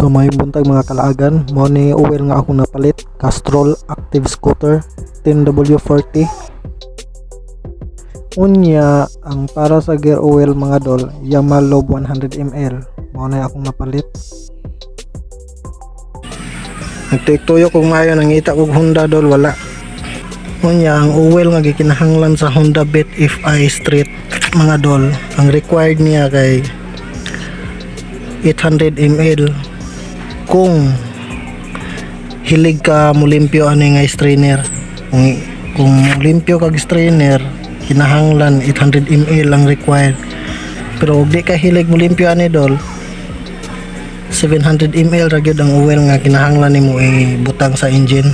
So may buntag mga kalaagan, mo ni oil nga akong napalit, Castrol Active Scooter 10W40. Unya ang para sa gear oil mga dol, Yamalob 100 ml. Mo na akong napalit. Nagtuyo kung maayo nangita kog Honda dol, wala. Unya ang oil nga gikinahanglan sa Honda Beat FI Street mga dol, ang required niya kay 800 ml. Kung hilig ka mulimpyo ani nga strainer, kung mulimpyo kag strainer, kinahanglan 800 ml ang required. Pero ug di ka hilig mulimpyo ani dol, 700 ml ra gyud ang oil nga kinahanglan nimo ibutang sa engine.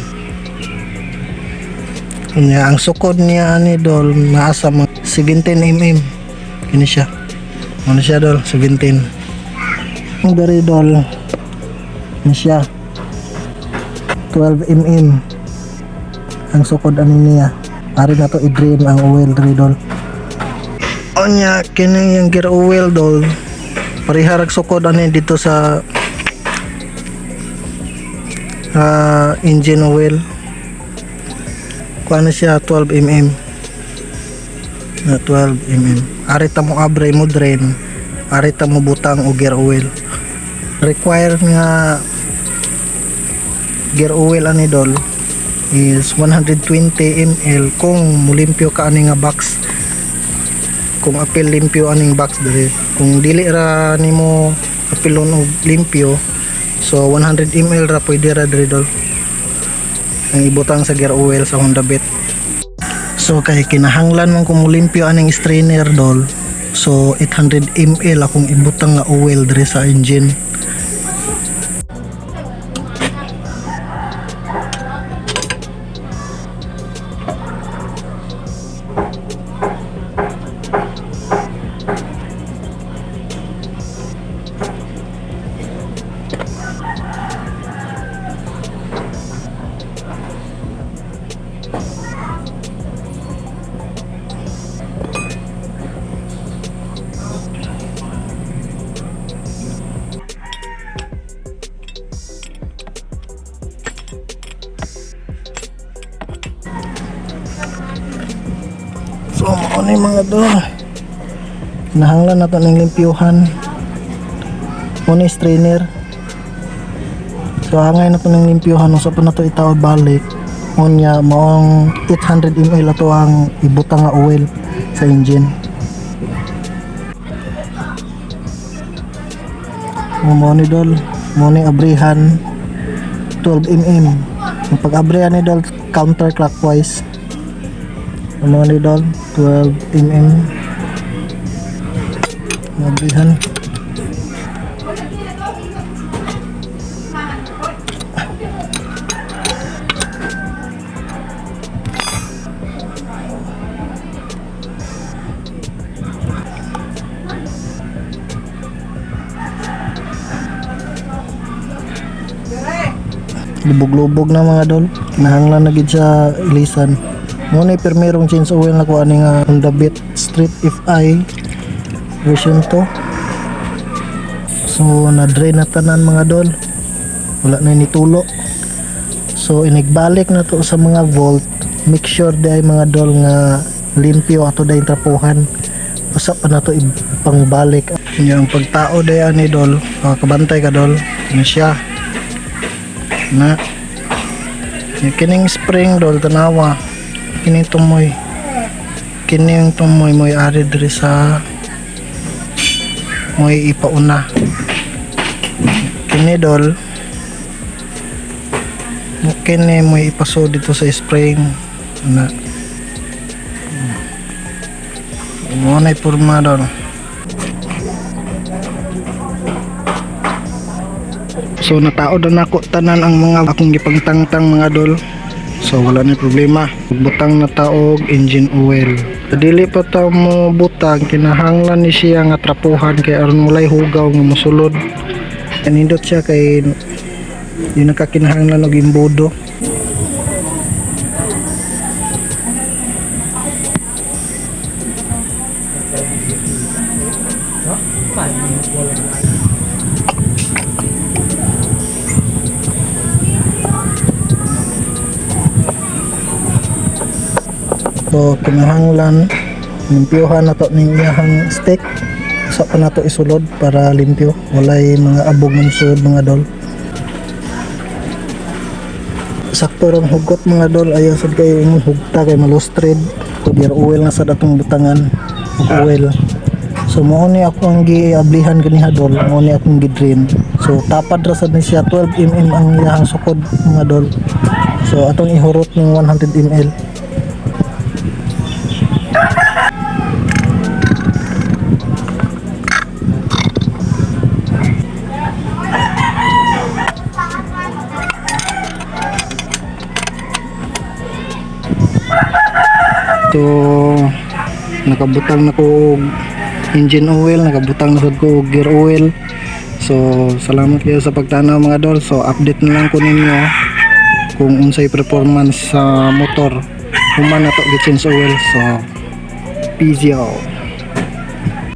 Unya ang sukod niya ani dol naa sa 17 mm. Kini siya. Ano siya dol? 17. Ang dari dol. Ano siya? 12 mm. Ang sukod ani niya. Ari na to i-drain ang oil dari dol. Unya kini yung gear oil dol. Pariharag sukod ani dito sa engine oil. Kuha na siya 12 mm. 12 mm. Ari ta mo abre mo drain. Ari ta mo butang og gear oil. Require nga gear oil ani dol is 120 ml kung mulimpyo ka ani nga box. Kung apil limpyo aning box diri. Kung dili ra nimo apilon og limpyo, so 100 ml ra pwede ra diri dol ang ibutang sa gear oil sa Honda Beat. So kay kinahanglan mong kumulimpyo aning strainer dol, so 800 ml akong ibutang nga oil diri sa engine. So ano yung mga dol, nahanglan na ito ng limpyuhan muna yung strainer. So hangay na ito ng limpyuhan, usap na ito itawad balik unya maong 800 ml ito ang ibutang nga oil sa engine. Mo ni dol, mo ni abrihan 12 mm. Yung pag-abrihan ni dol counterclockwise. Mo ni dol 12 mm. Abrihan. Lubog-lubog na mga dol, kinahanglan na gid sa ilisan. Muna yung permerong change oil na ko ani nga Honda Beat Street FI version 2. So na-drain na tanan mga dol, wala na nitulo. So inigbalik na to sa mga volt. Make sure day mga dol nga limpyo ato day trapuhan. Usap pa na to ipangbalik. Yung pagtao day ani dol, kabantay ka dol, ano siya na yung kining spring dol tanawa, kining tumoy, kining tumoy mo'y ari diri sa mo'y ipauna. Kini dol kini mo'y ipaso dito sa spring na mo na ipurma dol. So nataod na ako tanan ang mga akong gipangtangtang mga dol. So wala na problema. Butang na taog engine oil. Dili pa ta mo butang, kinahanglan ni siya nga trapuhan kay aron mulay hugaw nga mosulod. Kanindot siya kay di nakakinahanglan og imbodo. So kinahanglan limpyohan nato ning iyahang stick. Sa pa nato isulod para limpyo, walay mga abog ng sud mga dol. Sakto rang hugot mga dol, ayaw sad kayo ingon hugta kay malustred. Kudir oil na sa datong butangan ug oil. So mo ni ako ang giablihan kaniha dol, mo ni akong gi-drain. So tapad ra sad ni siya 12 mm ang iyahang sukod mga dol. So atong ihurot ng 100 ml. So nakabutang na ko og engine oil, nakabutang na sad ko og gear oil. So salamat kayo sa pagtanaw mga dol. So update na lang ko ninyo kung unsay performance sa motor human na to gi-change oil. So peace out.